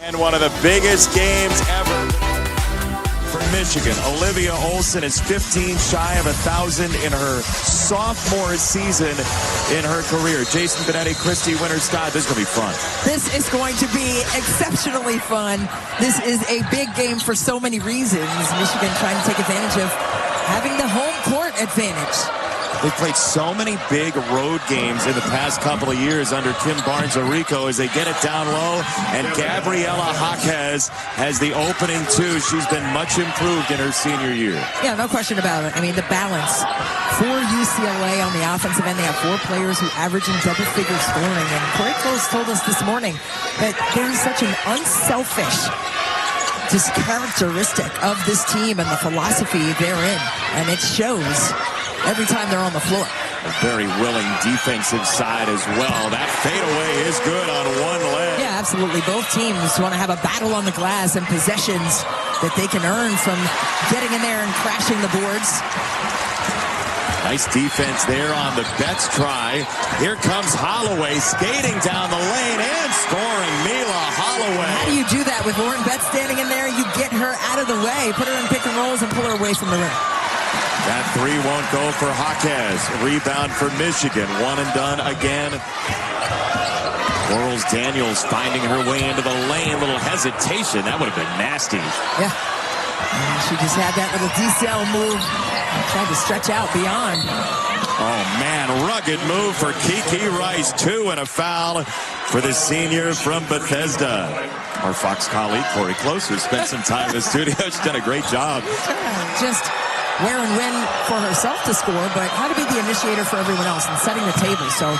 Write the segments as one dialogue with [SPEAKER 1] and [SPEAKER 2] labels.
[SPEAKER 1] And one of the biggest games ever for Michigan. Olivia Olson is 15 shy of 1,000 in her sophomore season in her career. Jason Benetti, Christy Winter-Scott. This is going to be fun.
[SPEAKER 2] This is going to be exceptionally fun. This is a big game for so many reasons. Michigan trying to take advantage of having the home court advantage.
[SPEAKER 1] They've played so many big road games in the past couple of years under Kim Barnes-Arico as they get it down low. And Gabriela Jaquez has the opening two. She's been much improved in her senior year.
[SPEAKER 2] Yeah, no question about it. I mean, the balance for UCLA on the offensive end. They have 4 players who average in double-figure scoring. And Corey Close told us this morning that there's such an unselfish just characteristic of this team and the philosophy therein. And it shows every time they're on the floor.
[SPEAKER 1] A very willing defensive side as well. That fadeaway is good on one leg.
[SPEAKER 2] Yeah, absolutely. Both teams want to have a battle on the glass and possessions that they can earn from getting in there and crashing the boards.
[SPEAKER 1] Nice defense there on the Betts try. Here comes Holloway skating down the lane and scoring. Mila Holloway.
[SPEAKER 2] How do you do that with Lauren Betts standing in there? You get her out of the way, put her in pick and rolls, and pull her away from the rim.
[SPEAKER 1] That three won't go for Jaquez. Rebound for Michigan. One and done again. Quarles Daniels finding her way into the lane. Little hesitation. That would have been nasty.
[SPEAKER 2] Yeah. And she just had that little decel move. Tried to stretch out beyond.
[SPEAKER 1] Oh, man. Rugged move for Kiki Rice. 2 and a foul for the senior from Bethesda. Our Fox colleague, Corey Close, who spent some time in the studio. She's done a great job.
[SPEAKER 2] Just where and when for herself to score, but how to be the initiator for everyone else and setting the table. So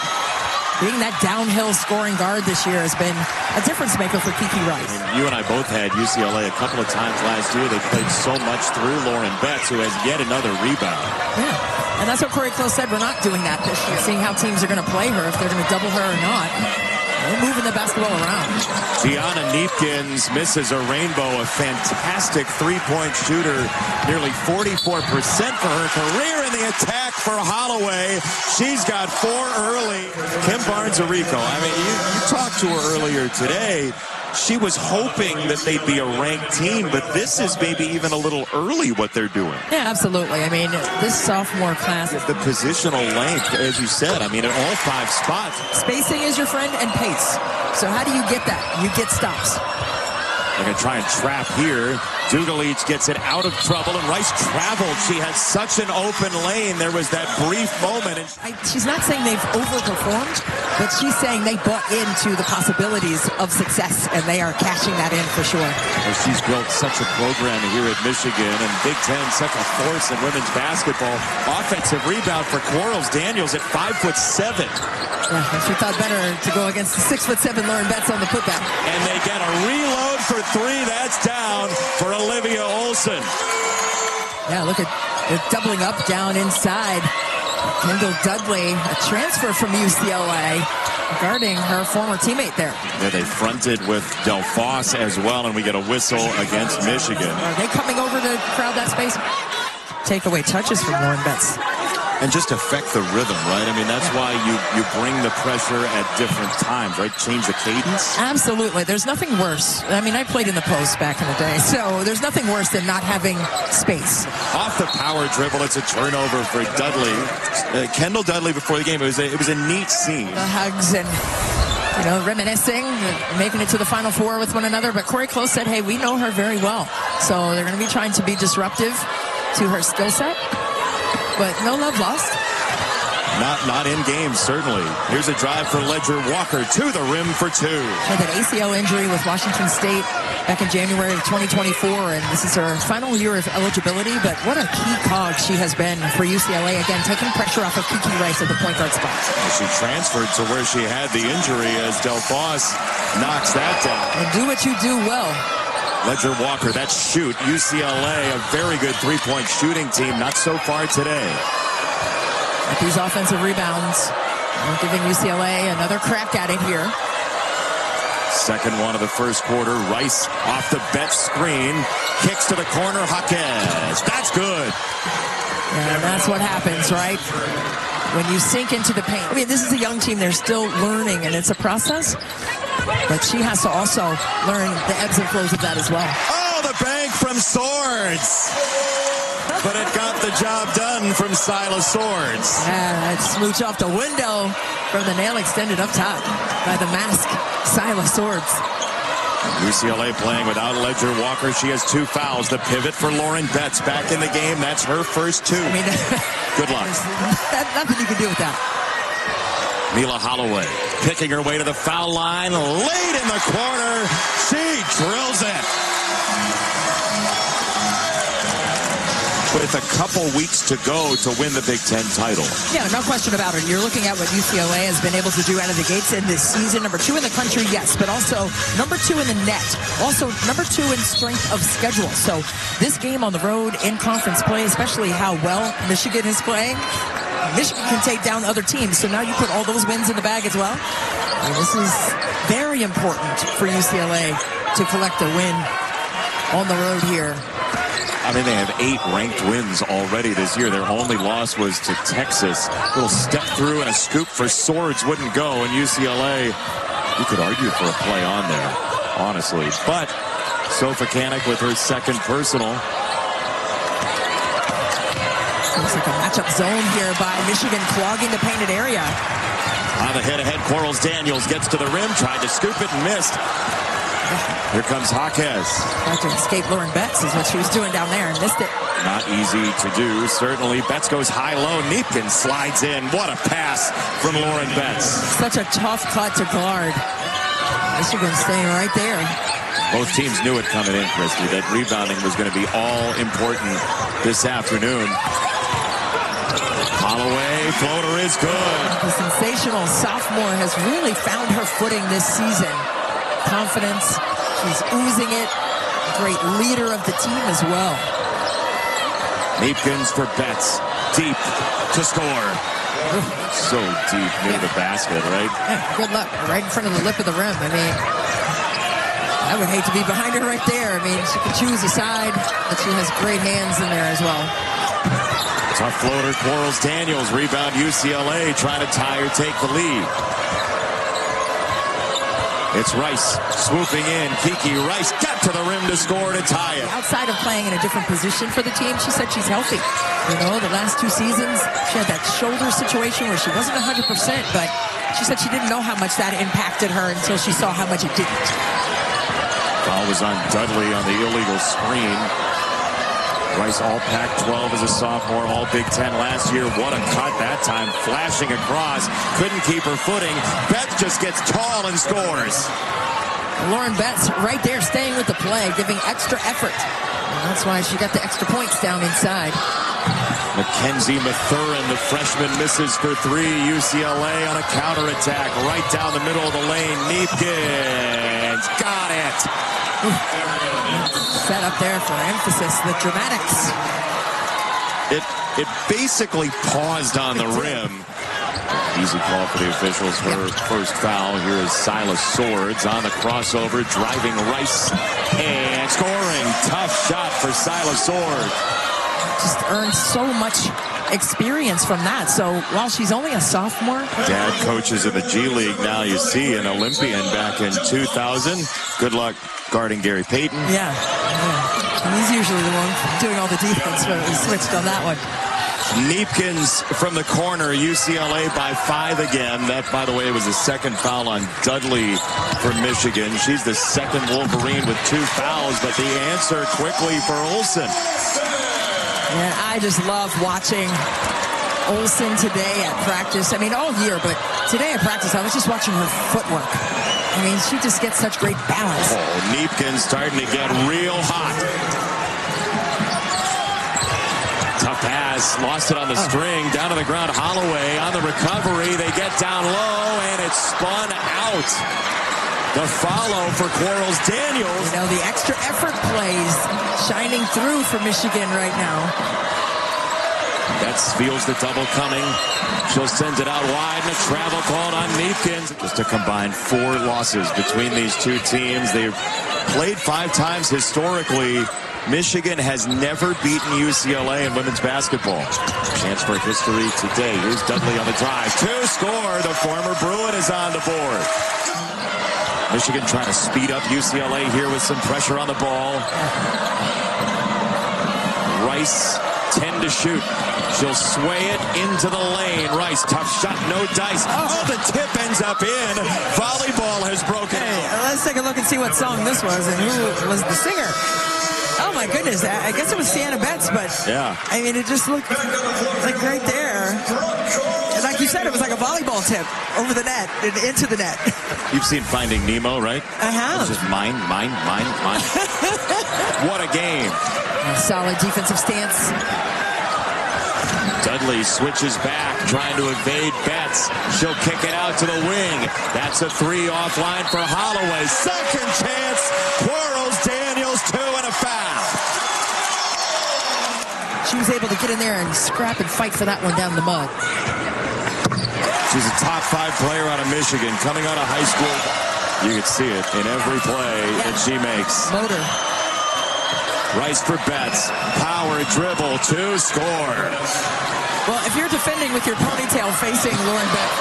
[SPEAKER 2] being that downhill scoring guard this year has been a difference maker for Kiki Rice.
[SPEAKER 1] You and I both had UCLA a couple of times last year. They played so much through Lauren Betts, who has yet another rebound.
[SPEAKER 2] Yeah, and that's what Corey Close said. We're not doing that this year. Seeing how teams are going to play her, if they're going to double her or not. We're moving the basketball around.
[SPEAKER 1] Gianna Kneepkens misses a rainbow, a fantastic three-point shooter, nearly 44% for her career in the attack for Holloway. She's got 4 early. Kim Barnes-Arico, I mean, you talked to her earlier today. She was hoping that they'd be a ranked team, but this is maybe even a little early what they're doing.
[SPEAKER 2] Yeah, absolutely. I mean, this sophomore class.
[SPEAKER 1] The positional length, as you said, I mean, at all 5 spots.
[SPEAKER 2] Spacing is your friend and pace. So how do you get that? You get stops.
[SPEAKER 1] They're going to try and trap here. Dugalich gets it out of trouble, and Rice traveled. She had such an open lane. There was that brief moment.
[SPEAKER 2] She's not saying they've overperformed, but she's saying they bought into the possibilities of success, and they are cashing that in for sure.
[SPEAKER 1] Well, she's built such a program here at Michigan, and Big Ten such a force in women's basketball. Offensive rebound for Quarles Daniels at 5'7".
[SPEAKER 2] Yeah, she thought better to go against the 6'7" Lauren Betts on the putback.
[SPEAKER 1] And they get a reload for 3. That's down for Olivia Olson.
[SPEAKER 2] Yeah, look at they're doubling up down inside. Kendall Dudley, a transfer from UCLA, guarding her former teammate there.
[SPEAKER 1] Yeah, they fronted with Del Foss as well, and we get a whistle against Michigan.
[SPEAKER 2] Are they coming over to crowd that space? Take away touches from Lauren Betts.
[SPEAKER 1] And just affect the rhythm, right? I mean, that's why you bring the pressure at different times, right? Change the cadence.
[SPEAKER 2] Absolutely. There's nothing worse. I mean, I played in the post back in the day, so there's nothing worse than not having space.
[SPEAKER 1] Off the power dribble, it's a turnover for Dudley. Kendall Dudley before the game. It was a neat scene.
[SPEAKER 2] The hugs and, reminiscing, making it to the Final Four with one another. But Corey Close said, hey, we know her very well. So they're going to be trying to be disruptive to her skill set. But no love lost.
[SPEAKER 1] Not in game, certainly. Here's a drive for Ledger Walker to the rim for 2.
[SPEAKER 2] Had that ACL injury with Washington State back in January of 2024, and this is her final year of eligibility. But what a key cog she has been for UCLA. Again, taking pressure off of Kiki Rice at the point guard spot.
[SPEAKER 1] She transferred to where she had the injury as Del Foss knocks that down.
[SPEAKER 2] And do what you do well.
[SPEAKER 1] Ledger Walker, that shoot. UCLA, a very good three-point shooting team. Not so far today.
[SPEAKER 2] At these offensive rebounds, we're giving UCLA another crack at it here.
[SPEAKER 1] Second one of the first quarter. Rice off the Betts screen. Kicks to the corner. Jaquez. That's good.
[SPEAKER 2] And that's what happens, right? When you sink into the paint. I mean, this is a young team. They're still learning, and it's a process. But she has to also learn the ebbs and flows of that as well.
[SPEAKER 1] Oh, the bank from Swords. But it got the job done from Silas Swords.
[SPEAKER 2] Yeah, that smooch off the window from the nail extended up top by the mask, Silas Swords.
[SPEAKER 1] UCLA playing without Ledger Walker. She has 2 fouls. The pivot for Lauren Betts back in the game. That's her first 2.
[SPEAKER 2] I mean,
[SPEAKER 1] good luck.
[SPEAKER 2] Nothing you can do with that.
[SPEAKER 1] Mila Holloway picking her way to the foul line. Late in the corner. She drills it. With a couple weeks to go to win the Big Ten title.
[SPEAKER 2] Yeah, no question about it. You're looking at what UCLA has been able to do out of the gates in this season. Number 2 in the country, yes, but also number 2 in the net. Also number 2 in strength of schedule. So this game on the road in conference play, especially how well Michigan is playing, Michigan can take down other teams. So now you put all those wins in the bag as well. And this is very important for UCLA to collect a win on the road here.
[SPEAKER 1] I mean, they have 8 ranked wins already this year. Their only loss was to Texas. A little step through and a scoop for Swords wouldn't go. And UCLA, you could argue for a play on there, honestly. But Sofacanic with her second personal.
[SPEAKER 2] Looks like a matchup zone here by Michigan, clogging the painted area.
[SPEAKER 1] On the head-to-head, Quarles Daniels gets to the rim, tried to scoop it and missed. Here comes Jaquez.
[SPEAKER 2] Tried to escape Lauren Betts is what she was doing down there and missed it.
[SPEAKER 1] Not easy to do, certainly. Betts goes high-low. Kneepkens slides in. What a pass from Lauren Betts.
[SPEAKER 2] Such a tough cut to guard. Michigan staying right there.
[SPEAKER 1] Both teams knew it coming in, Christy, that rebounding was going to be all important this afternoon. Holloway, floater is good.
[SPEAKER 2] The sensational sophomore has really found her footing this season. Confidence, she's oozing it. Great leader of the team as well.
[SPEAKER 1] Kneepkens for Betts, deep to score. So deep near the basket, right?
[SPEAKER 2] Yeah, good luck, right in front of the lip of the rim. I mean, I would hate to be behind her right there. I mean, she can choose a side, but she has great hands in there as well.
[SPEAKER 1] Tough floater, Quarles Daniels, rebound UCLA, trying to tie or take the lead. It's Rice swooping in. Kiki Rice got to the rim to score to tie it.
[SPEAKER 2] Outside of playing in a different position for the team, she said she's healthy. You know, the last 2 seasons, she had that shoulder situation where she wasn't 100%, but she said she didn't know how much that impacted her until she saw how much it didn't.
[SPEAKER 1] Foul was on Dudley on the illegal screen. Rice all Pac-12 as a sophomore, all Big Ten last year. What a cut that time, flashing across. Couldn't keep her footing. Betts just gets tall and scores.
[SPEAKER 2] Lauren Betts right there staying with the play, giving extra effort. And that's why she got the extra points down inside.
[SPEAKER 1] Mackenzie Mathurin, the freshman, misses for 3. UCLA on a counterattack right down the middle of the lane. Kneepkens got it.
[SPEAKER 2] Set up there for emphasis, the dramatics.
[SPEAKER 1] It basically paused on the rim. Easy call for the officials. Her first foul. Here is Silas Swords on the crossover, driving Rice and scoring. Tough shot for Silas Swords.
[SPEAKER 2] Just earned so much experience from that. So while she's only a sophomore.
[SPEAKER 1] Dad coaches in the G League now. You see an Olympian back in 2000. Good luck guarding Gary Payton.
[SPEAKER 2] Yeah. He's usually the one doing all the defense, but he switched on that one.
[SPEAKER 1] Kneepkens from the corner, UCLA by 5 again. That, by the way, was a second foul on Dudley for Michigan. She's the second Wolverine with 2 fouls, but the answer quickly for Olsen.
[SPEAKER 2] And I just love watching Olsen today at practice. I mean, all year, but today at practice, I was just watching her footwork. I mean, she just gets such great balance.
[SPEAKER 1] Oh, Kneepkens starting to get real hot. Tough pass, lost it on the string, down to the ground. Holloway on the recovery. They get down low, and it's spun out. The follow for Quarles Daniels.
[SPEAKER 2] You know, the extra effort plays shining through for Michigan right now.
[SPEAKER 1] Betts feels the double coming. She'll send it out wide, and a travel called on Kneepkens. Just a combined 4 losses between these 2 teams. They've played 5 times historically. Michigan has never beaten UCLA in women's basketball. Chance for history today. Here's Dudley on the drive. To score. The former Bruin is on the board. Michigan trying to speed up UCLA here with some pressure on the ball. Rice, 10 to shoot. She'll sway it into the lane. Rice, tough shot, no dice. Oh, the tip ends up in. Volleyball has broken.
[SPEAKER 2] Hey, let's take a look and see what song this was and who was the singer. Oh my goodness, I guess it was Sienna Betts, but
[SPEAKER 1] yeah.
[SPEAKER 2] I mean, it just looked like right there. And like you said, it was like a volleyball tip over the net and into the net.
[SPEAKER 1] You've seen Finding Nemo, right?
[SPEAKER 2] I have.
[SPEAKER 1] It's just mine. What a game.
[SPEAKER 2] A solid defensive stance.
[SPEAKER 1] Dudley switches back, trying to evade Betts. She'll kick it out to the wing. That's a 3 offline for Holloway. Second chance. Quarles Daniels, 2 and a foul.
[SPEAKER 2] She was able to get in there and scrap and fight for that one down the mud.
[SPEAKER 1] She's a top 5 player out of Michigan, coming out of high school. You can see it in every play that she makes.
[SPEAKER 2] Motor.
[SPEAKER 1] Rice for Betts. Power dribble to score.
[SPEAKER 2] Well, if you're defending with your ponytail facing Lauren Beck.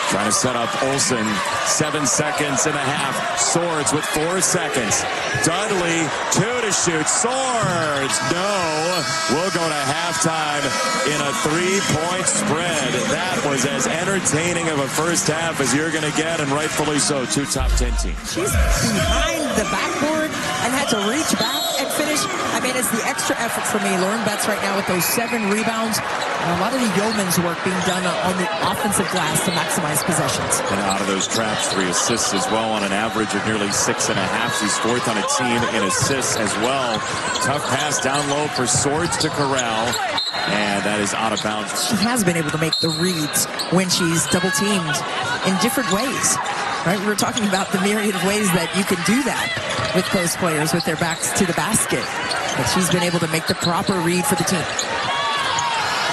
[SPEAKER 1] Trying to set up Olsen. 7 seconds and a half. Swords with 4 seconds. Dudley, 2 to shoot. Swords, no. We'll go to halftime in a 3-point spread. That was as entertaining of a first half as you're going to get, and rightfully so. 2 top 10 teams.
[SPEAKER 2] She's behind the backboard and had to reach back and finish. I mean, it's the extra effort for me. Lauren Betts right now with those 7 rebounds. And a lot of the yeoman's work being done on the offensive glass to maximize possessions.
[SPEAKER 1] And out of those traps, 3 assists as well on an average of nearly 6.5. She's 4th on a team in assists as well. Tough pass down low for Swords to Corral. And that is out of bounds.
[SPEAKER 2] She has been able to make the reads when she's double teamed in different ways. Right? We were talking about the myriad of ways that you can do that with post players with their backs to the basket. But she's been able to make the proper read for the team.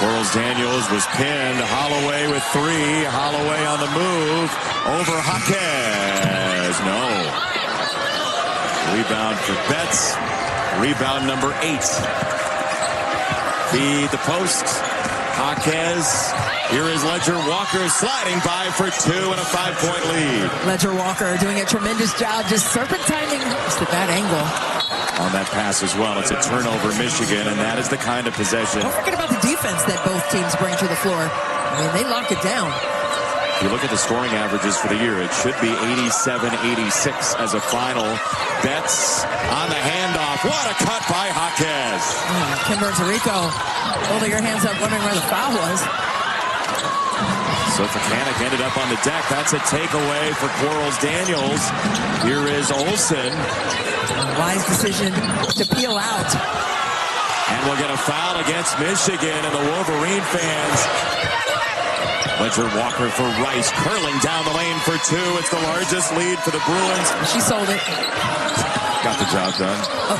[SPEAKER 1] Quarles Daniels was pinned. Holloway with 3. Holloway on the move. Over Jaquez. No. Rebound for Betts. Rebound number 8. Feed the post. Jaquez. Here is Ledger Walker sliding by for 2 and a 5-point lead.
[SPEAKER 2] Ledger Walker doing a tremendous job, just serpentining just at that angle.
[SPEAKER 1] On that pass as well. It's a turnover, Michigan, and that is the kind of possession.
[SPEAKER 2] Don't forget about the defense that both teams bring to the floor. I mean, they lock it down.
[SPEAKER 1] If you look at the scoring averages for the year, it should be 87-86 as a final. Betts on the handoff. What a cut by Jaquez.
[SPEAKER 2] Kimber and Tarico holding her hands up, wondering where the foul was.
[SPEAKER 1] So Fakanik ended up on the deck. That's a takeaway for Quarles Daniels. Here is Olsen.
[SPEAKER 2] Wise decision to peel out.
[SPEAKER 1] And we'll get a foul against Michigan and the Wolverine fans. Ledger Walker for Rice, curling down the lane for 2. It's the largest lead for the Bruins.
[SPEAKER 2] She sold it.
[SPEAKER 1] Got the job done. Oh.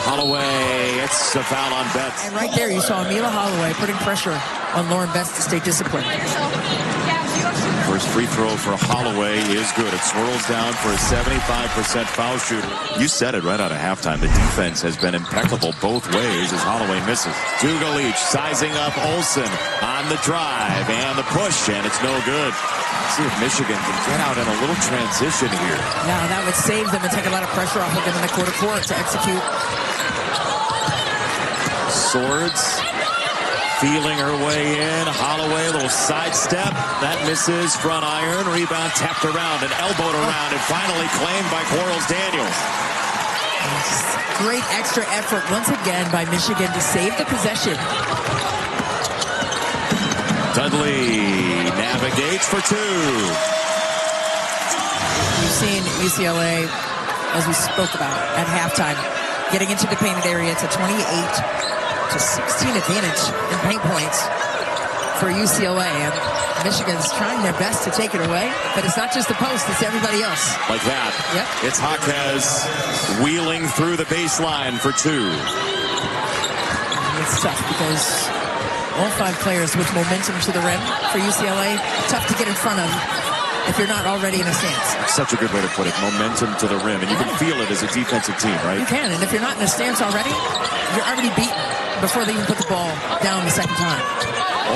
[SPEAKER 1] Holloway, it's a foul on Betts.
[SPEAKER 2] And right there you saw Mila Holloway putting pressure on Lauren Betts to stay disciplined.
[SPEAKER 1] First free throw for Holloway is good. It swirls down for a 75% foul shooter. You said it right out of halftime. The defense has been impeccable both ways as Holloway misses. Dugalich sizing up Olsen on the drive and the push, and it's no good. Let's see if Michigan can get out in a little transition here.
[SPEAKER 2] Yeah, that would save them and take a lot of pressure off of them in the quarter-court to execute.
[SPEAKER 1] Swords feeling her way in. Holloway, a little sidestep. That misses front iron. Rebound tapped around and elbowed around and finally claimed by Quarles Daniels.
[SPEAKER 2] Great extra effort once again by Michigan to save the possession.
[SPEAKER 1] Dudley navigates for 2.
[SPEAKER 2] You've seen UCLA, as we spoke about at halftime, getting into the painted area. It's a 28-16 advantage in paint points for UCLA. And Michigan's trying their best to take it away, but it's not just the post, it's everybody else.
[SPEAKER 1] Like that.
[SPEAKER 2] Yep.
[SPEAKER 1] It's Jaquez wheeling through the baseline for 2.
[SPEAKER 2] It's tough because all 5 players with momentum to the rim for UCLA, tough to get in front of if you're not already in a stance.
[SPEAKER 1] Such a good way to put it. Momentum to the rim. And you can feel it as a defensive team, right?
[SPEAKER 2] You can. And if you're not in a stance already, you're already beaten before they even put the ball down the second time.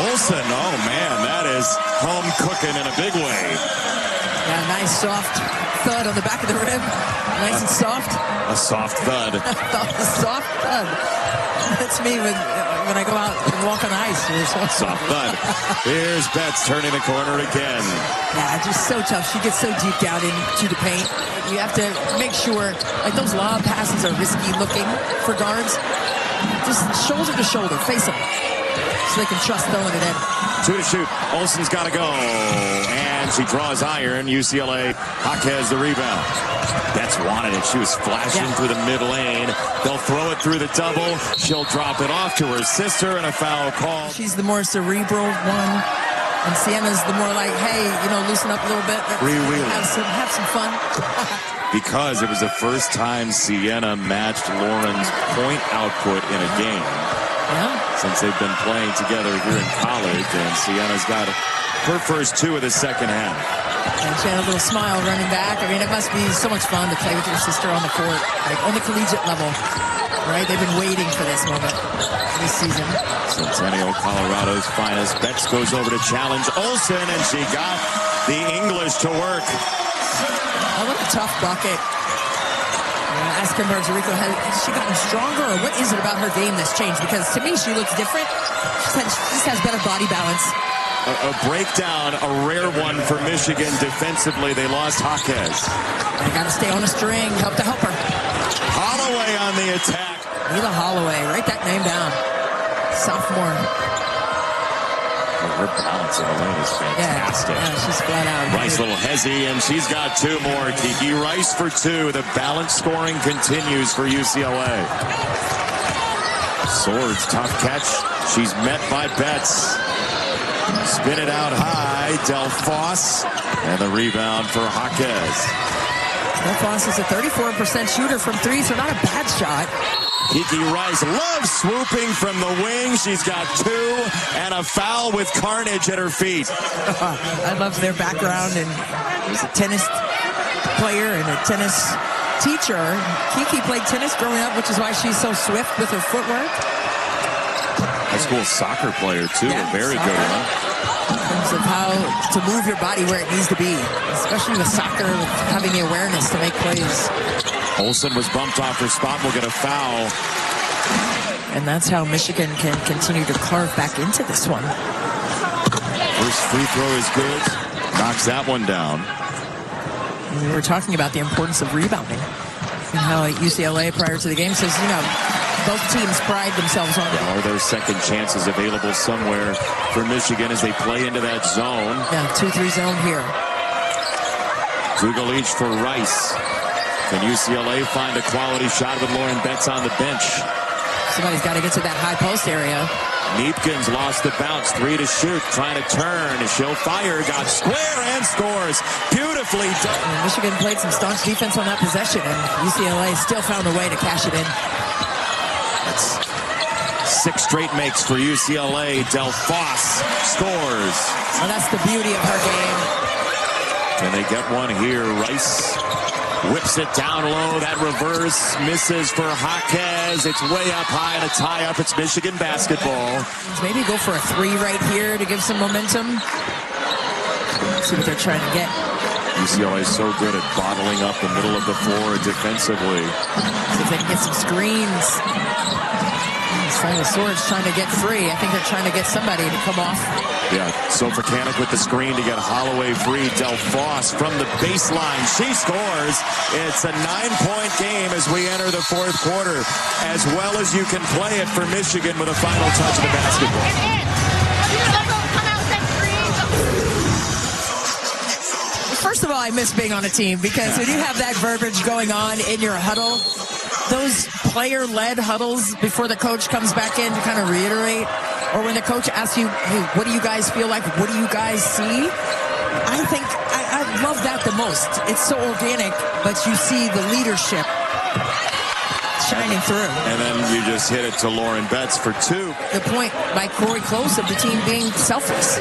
[SPEAKER 1] Olsen, oh man, that is home cooking in a big way.
[SPEAKER 2] Yeah, nice soft thud on the back of the rim. Nice and soft.
[SPEAKER 1] A soft thud.
[SPEAKER 2] A soft thud. That's me when I go out and walk on ice.
[SPEAKER 1] Soft thud. Here's Betts turning the corner again.
[SPEAKER 2] Yeah, just so tough. She gets so deep down into the paint. You have to make sure, like those lob passes are risky looking for guards. Just shoulder to shoulder, face them, so they can trust throwing it in.
[SPEAKER 1] 2 to shoot. Olsen's got to go. And she draws iron. UCLA has the rebound. Betts wanted it. She was flashing through the mid lane. They'll throw it through the double. She'll drop it off to her sister, and a foul call.
[SPEAKER 2] She's the more cerebral one. And Sienna's the more like, hey, loosen up a little bit. Have some fun.
[SPEAKER 1] Because it was the first time Sienna matched Lauren's point output in a game.
[SPEAKER 2] Yeah.
[SPEAKER 1] Since they've been playing together here in college, and Sienna's got her first 2 of the second half.
[SPEAKER 2] And she had a little smile running back. I mean, it must be so much fun to play with your sister on the court, like on the collegiate level, right? They've been waiting for this moment this season.
[SPEAKER 1] Centennial, Colorado's finest. Betts goes over to challenge Olsen, and she got the English to work.
[SPEAKER 2] Oh, what a tough bucket. Ask him, Rico, has she gotten stronger, or what is it about her game that's changed? Because to me, she looks different. She just has better body balance.
[SPEAKER 1] A breakdown, a rare one for Michigan defensively. They lost Jaquez.
[SPEAKER 2] They got to stay on a string, help her.
[SPEAKER 1] Holloway on the attack.
[SPEAKER 2] Mila Holloway, write that name down. Sophomore.
[SPEAKER 1] Her balance in the lane is fantastic.
[SPEAKER 2] Yeah, she's flat out.
[SPEAKER 1] Rice, little hezzy, and she's got 2 more. Kiki Rice for 2. The balance scoring continues for UCLA. Swords, tough catch. She's met by Betts. Spin it out high. Del Foss. And the rebound for Jaquez.
[SPEAKER 2] Del Foss is a 34% shooter from 3, so not a bad shot.
[SPEAKER 1] Kiki Rice loves swooping from the wing. She's got 2 and a foul with carnage at her feet.
[SPEAKER 2] I love their background, and he's a tennis player and a tennis teacher. Kiki played tennis growing up, which is why she's so swift with her footwork.
[SPEAKER 1] High school soccer player, too. A very good one.
[SPEAKER 2] In terms of how to move your body where it needs to be, especially with soccer, with having the awareness to make plays.
[SPEAKER 1] Olsen was bumped off her spot. Will get a foul.
[SPEAKER 2] And that's how Michigan can continue to carve back into this one.
[SPEAKER 1] First free throw is good. Knocks that one down.
[SPEAKER 2] And we were talking about the importance of rebounding and how UCLA prior to the game says, both teams pride themselves on it.
[SPEAKER 1] Are there second chances available somewhere for Michigan as they play into that zone?
[SPEAKER 2] Yeah, 2-3 zone here.
[SPEAKER 1] Zugalich for Rice. Can UCLA find a quality shot with Lauren Betts on the bench?
[SPEAKER 2] Somebody's got to get to that high post area.
[SPEAKER 1] Kneepkens lost the bounce. 3 to shoot. Trying to turn. She'll fire. Got square and scores. Beautifully done.
[SPEAKER 2] And Michigan played some staunch defense on that possession, and UCLA still found a way to cash it in.
[SPEAKER 1] That's 6 straight makes for UCLA. Del Foss scores.
[SPEAKER 2] Well, that's the beauty of her game.
[SPEAKER 1] Can they get one here? Rice whips it down low. That reverse misses for Jaquez. It's way up high and a tie-up. It's Michigan basketball.
[SPEAKER 2] Maybe go for a 3 right here to give some momentum. Let's see what they're trying to get.
[SPEAKER 1] UCLA is so good at bottling up the middle of the floor defensively.
[SPEAKER 2] See if they can get some screens. Swords trying to get free. I think they're trying to get somebody to come off.
[SPEAKER 1] Yeah, Sofacanic with the screen to get Holloway free. Del Foss from the baseline. She scores. It's a 9-point game as we enter the 4th quarter. As well as you can play it for Michigan with a final touch of the basketball.
[SPEAKER 2] First of all, I miss being on a team because when you have that verbiage going on in your huddle, those player-led huddles before the coach comes back in to kind of reiterate, or when the coach asks you, hey, what do you guys feel like? What do you guys see? I think I love that the most. It's so organic, but you see the leadership shining through.
[SPEAKER 1] And then you just hit it to Lauren Betts for 2.
[SPEAKER 2] The point by Corey Close of the team being selfless.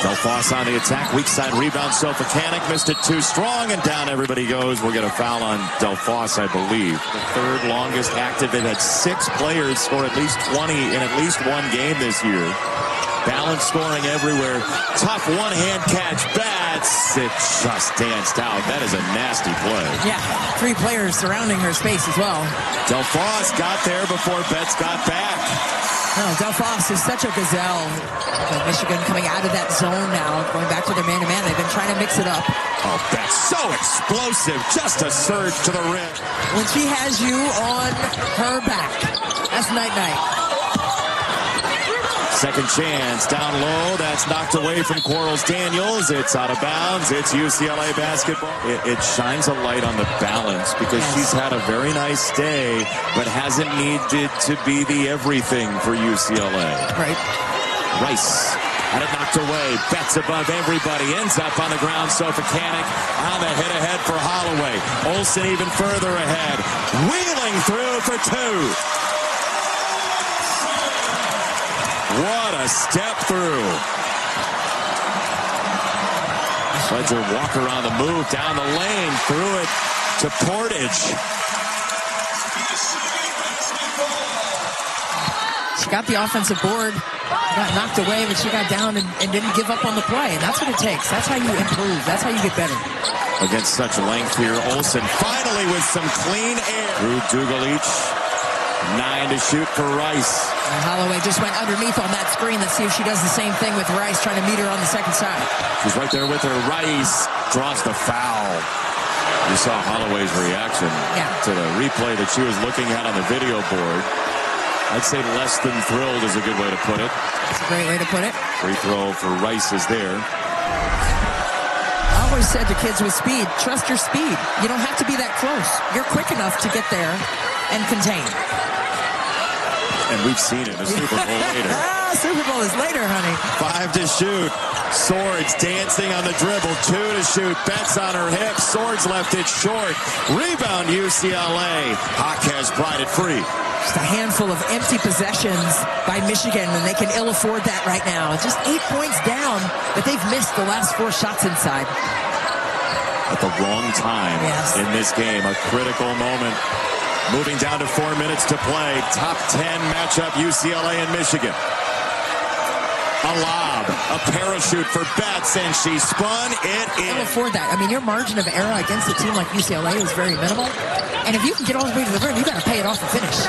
[SPEAKER 1] Del Foss on the attack. Weak side rebound. Sofacanic missed it too strong, and down everybody goes. We'll get a foul on Del Foss, I believe. The 3rd longest active. It had 6 players score at least 20 in at least one game this year. Balance scoring everywhere. Tough one-hand catch. Betts. It just danced out. That is a nasty play.
[SPEAKER 2] Yeah, 3 players surrounding her space as well.
[SPEAKER 1] Delfoss got there before Betts got back.
[SPEAKER 2] No, Delfoss is such a gazelle. Michigan coming out of that zone now, going back to their man-to-man. They've been trying to mix it up.
[SPEAKER 1] Oh, Betts, so explosive. Just a surge to the rim.
[SPEAKER 2] When she has you on her back, that's night-night.
[SPEAKER 1] Second chance, down low. That's knocked away from Quarles-Daniels. It's out of bounds. It's UCLA basketball. It shines a light on the balance because she's had a very nice day, but hasn't needed to be the everything for UCLA.
[SPEAKER 2] Right.
[SPEAKER 1] Rice had it knocked away. Betts above everybody. Ends up on the ground. Sofacanic on the hit ahead for Holloway. Olsen even further ahead. Wheeling through for 2. What a step through. Ledger Walker on the move, down the lane, threw it to Portage.
[SPEAKER 2] She got the offensive board, got knocked away, but she got down and didn't give up on the play. And that's what it takes. That's how you improve. That's how you get better.
[SPEAKER 1] Against such length here, Olsen finally with some clean air. Drew Dugalich. 9 to shoot for Rice.
[SPEAKER 2] And Holloway just went underneath on that screen. Let's see if she does the same thing with Rice, trying to meet her on the second side.
[SPEAKER 1] She's right there with her. Rice draws the foul. You saw Holloway's reaction to the replay that she was looking at on the video board. I'd say less than thrilled is a good way to put it.
[SPEAKER 2] That's a great way to put it.
[SPEAKER 1] Free throw for Rice is there.
[SPEAKER 2] I always said to kids with speed, trust your speed. You don't have to be that close. You're quick enough to get there and contain.
[SPEAKER 1] And we've seen it. The Super Bowl later.
[SPEAKER 2] Super Bowl is later, honey.
[SPEAKER 1] 5 to shoot. Swords dancing on the dribble. 2 to shoot. Betts on her hip. Swords left it short. Rebound UCLA. Jaquez pried it free.
[SPEAKER 2] Just a handful of empty possessions by Michigan, and they can ill afford that right now. Just 8 points down, but they've missed the last 4 shots inside.
[SPEAKER 1] At the wrong time in this game. A critical moment. Moving down to 4 minutes to play. Top 10 matchup, UCLA and Michigan. A lob, a parachute for Betts, and she spun it in.
[SPEAKER 2] Can't afford that. I mean, your margin of error against a team like UCLA is very minimal. And if you can get all the way to the rim, you got to pay it off and finish.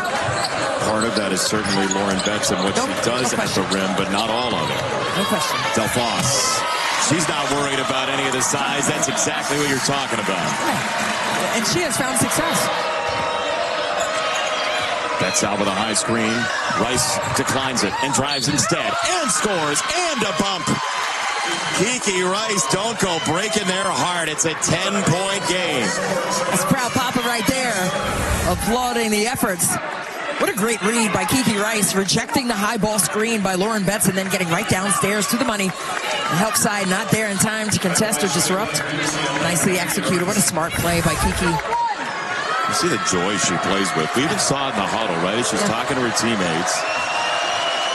[SPEAKER 1] Part of that is certainly Lauren Betts and what she does at the rim, but not all of it.
[SPEAKER 2] No question.
[SPEAKER 1] Delfoss. She's not worried about any of the size. That's exactly what you're talking about.
[SPEAKER 2] Yeah. And she has found success.
[SPEAKER 1] Betts out with a high screen. Rice declines it and drives instead and scores and a bump. Kiki Rice, don't go breaking their heart. It's a 10-point game.
[SPEAKER 2] That's proud Papa right there, applauding the efforts. What a great read by Kiki Rice, rejecting the high ball screen by Lauren Betts and then getting right downstairs to the money. The help side not there in time to contest or disrupt. Nicely executed. What a smart play by Kiki.
[SPEAKER 1] You see the joy she plays with. We even saw it in the huddle, right? As she's talking to her teammates.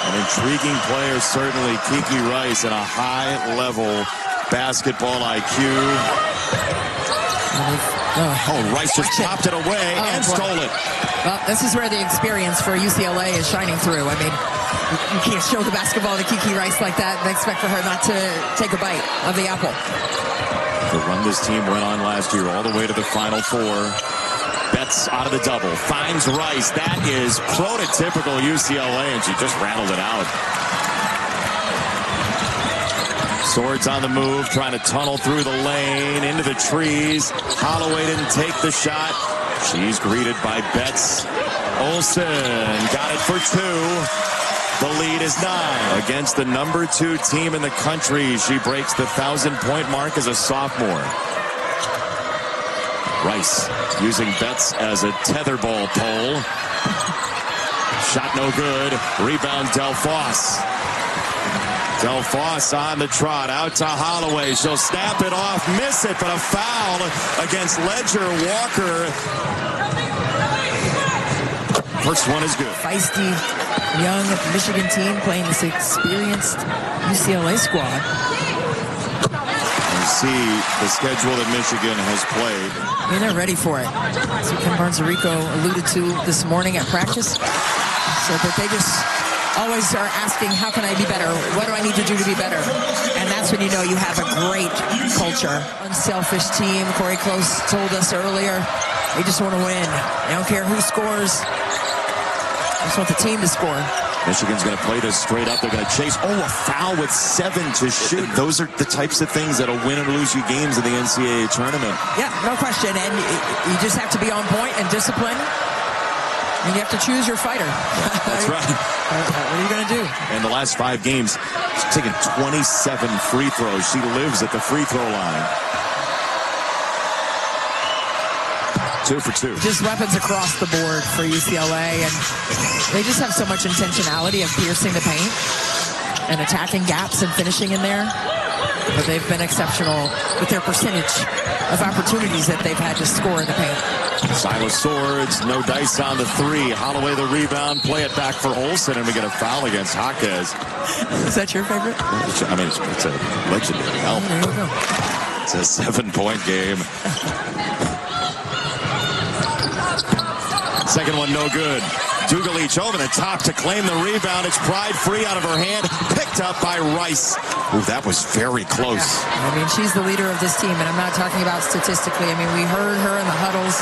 [SPEAKER 1] An intriguing player, certainly, Kiki Rice, and a high-level basketball IQ. Rice just chopped it away and stole it.
[SPEAKER 2] Well, this is where the experience for UCLA is shining through. I mean, you can't show the basketball to Kiki Rice like that and expect for her not to take a bite of the apple.
[SPEAKER 1] The run this team went on last year all the way to the Final Four. Betts out of the double, finds Rice. That is prototypical UCLA, and she just rattled it out. Swords on the move, trying to tunnel through the lane, into the trees. Holloway didn't take the shot. She's greeted by Betts. Olsen got it for 2. The lead is 9. Against the number 2 team in the country, she breaks the 1,000-point mark as a sophomore. Rice using Betts as a tetherball pole. Shot no good. Rebound Delfoss. Delfoss on the trot. Out to Holloway. She'll snap it off. Miss it, but a foul against Ledger Walker. First one is good.
[SPEAKER 2] Feisty, young Michigan team playing this experienced UCLA squad.
[SPEAKER 1] You see the schedule that Michigan has played.
[SPEAKER 2] I mean, they're ready for it. As Ken Barnes-Arico alluded to this morning at practice, so that they just always are asking, how can I be better? What do I need to do to be better? And that's when you know you have a great culture. Unselfish team. Corey Close told us earlier, they just want to win. They don't care who scores. They just want the team to score.
[SPEAKER 1] Michigan's going to play this straight up. They're going to chase. Oh, a foul with 7 to shoot. Those are the types of things that'll win or lose you games in the NCAA tournament.
[SPEAKER 2] Yeah, no question. And you just have to be on point and disciplined. And you have to choose your fighter.
[SPEAKER 1] That's right.
[SPEAKER 2] What are you going to do?
[SPEAKER 1] In the last 5 games, she's taken 27 free throws. She lives at the free throw line. 2 for 2.
[SPEAKER 2] Just weapons across the board for UCLA, and they just have so much intentionality of piercing the paint and attacking gaps and finishing in there. But they've been exceptional with their percentage of opportunities that they've had to score in the paint.
[SPEAKER 1] Silas Swords, no dice on the 3. Holloway the rebound, play it back for Olsen, and we get a foul against Jaquez.
[SPEAKER 2] Is that your favorite?
[SPEAKER 1] I mean, it's a legendary help.
[SPEAKER 2] There you go.
[SPEAKER 1] It's a 7-point game. Second one, no good. Dugalich over the top to claim the rebound. It's pried free out of her hand. Picked up by Rice. Ooh, that was very close.
[SPEAKER 2] Yeah. I mean, she's the leader of this team, and I'm not talking about statistically. I mean, we heard her in the huddles.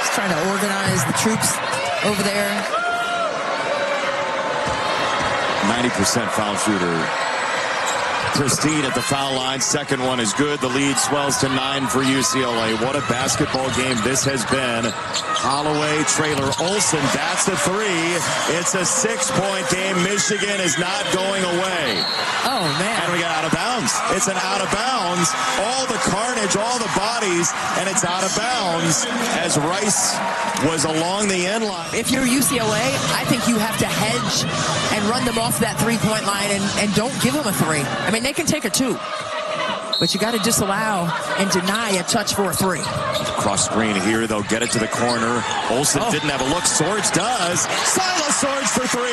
[SPEAKER 2] She's trying to organize the troops over there.
[SPEAKER 1] 90% foul shooter. Christine at the foul line. Second one is good. The lead swells to 9 for UCLA. What a basketball game this has been. Holloway, trailer, Olsen bats the 3. It's a 6-point game. Michigan is not going away.
[SPEAKER 2] Oh, man.
[SPEAKER 1] And we got out of bounds. It's an out of bounds. All the carnage, all the bodies, and it's out of bounds as Rice was along the end line.
[SPEAKER 2] If you're UCLA, I think you have to hedge and run them off that 3-point line and don't give them a 3. I mean, they can take a 2, but you got to disallow and deny a touch for a 3.
[SPEAKER 1] Cross screen here. They'll get it to the corner. Olsen didn't have a look. Swords does. Silas Swords for 3.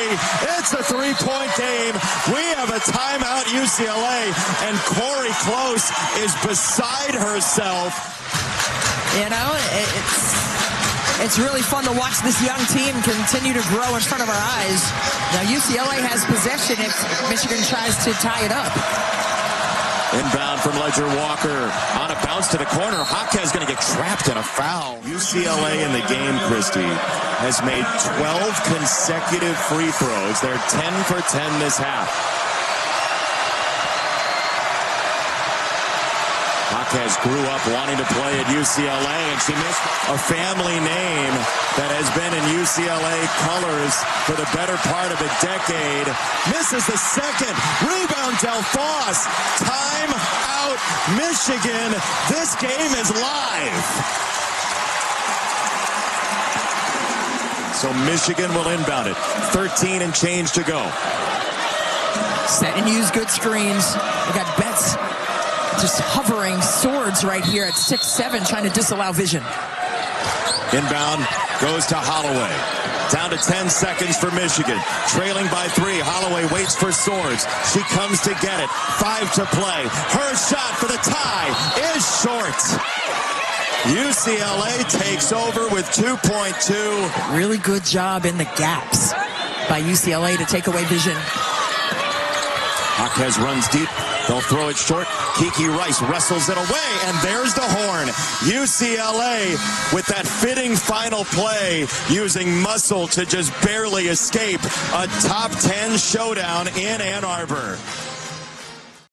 [SPEAKER 1] It's a 3-point game. We have a timeout, UCLA, and Corey Close is beside herself.
[SPEAKER 2] You know, it's really fun to watch this young team continue to grow in front of our eyes. Now, UCLA has possession if Michigan tries to tie it up.
[SPEAKER 1] Inbound from Ledger Walker. On a bounce to the corner. Jaquez going to get trapped in a foul. UCLA in the game, Christie, has made 12 consecutive free throws. They're 10 for 10 this half. Jaquez grew up wanting to play at UCLA, and she missed a family name that has been in UCLA colors for the better part of a decade. Misses the second. Rebound Del Foss. Time out, Michigan. This game is live. So Michigan will inbound it. 13 and change to go.
[SPEAKER 2] Set and use good screens. We got Betts just hovering. Swords right here at 6'7", trying to disallow vision.
[SPEAKER 1] Inbound goes to Holloway. Down to 10 seconds for Michigan. Trailing by 3. Holloway waits for Swords. She comes to get it. 5 to play. Her shot for the tie is short. UCLA takes over with 2.2.
[SPEAKER 2] Really good job in the gaps by UCLA to take away vision.
[SPEAKER 1] Jaquez runs deep. They'll throw it short. Kiki Rice wrestles it away, and there's the horn. UCLA with that fitting final play, using muscle to just barely escape a top 10 showdown in Ann Arbor.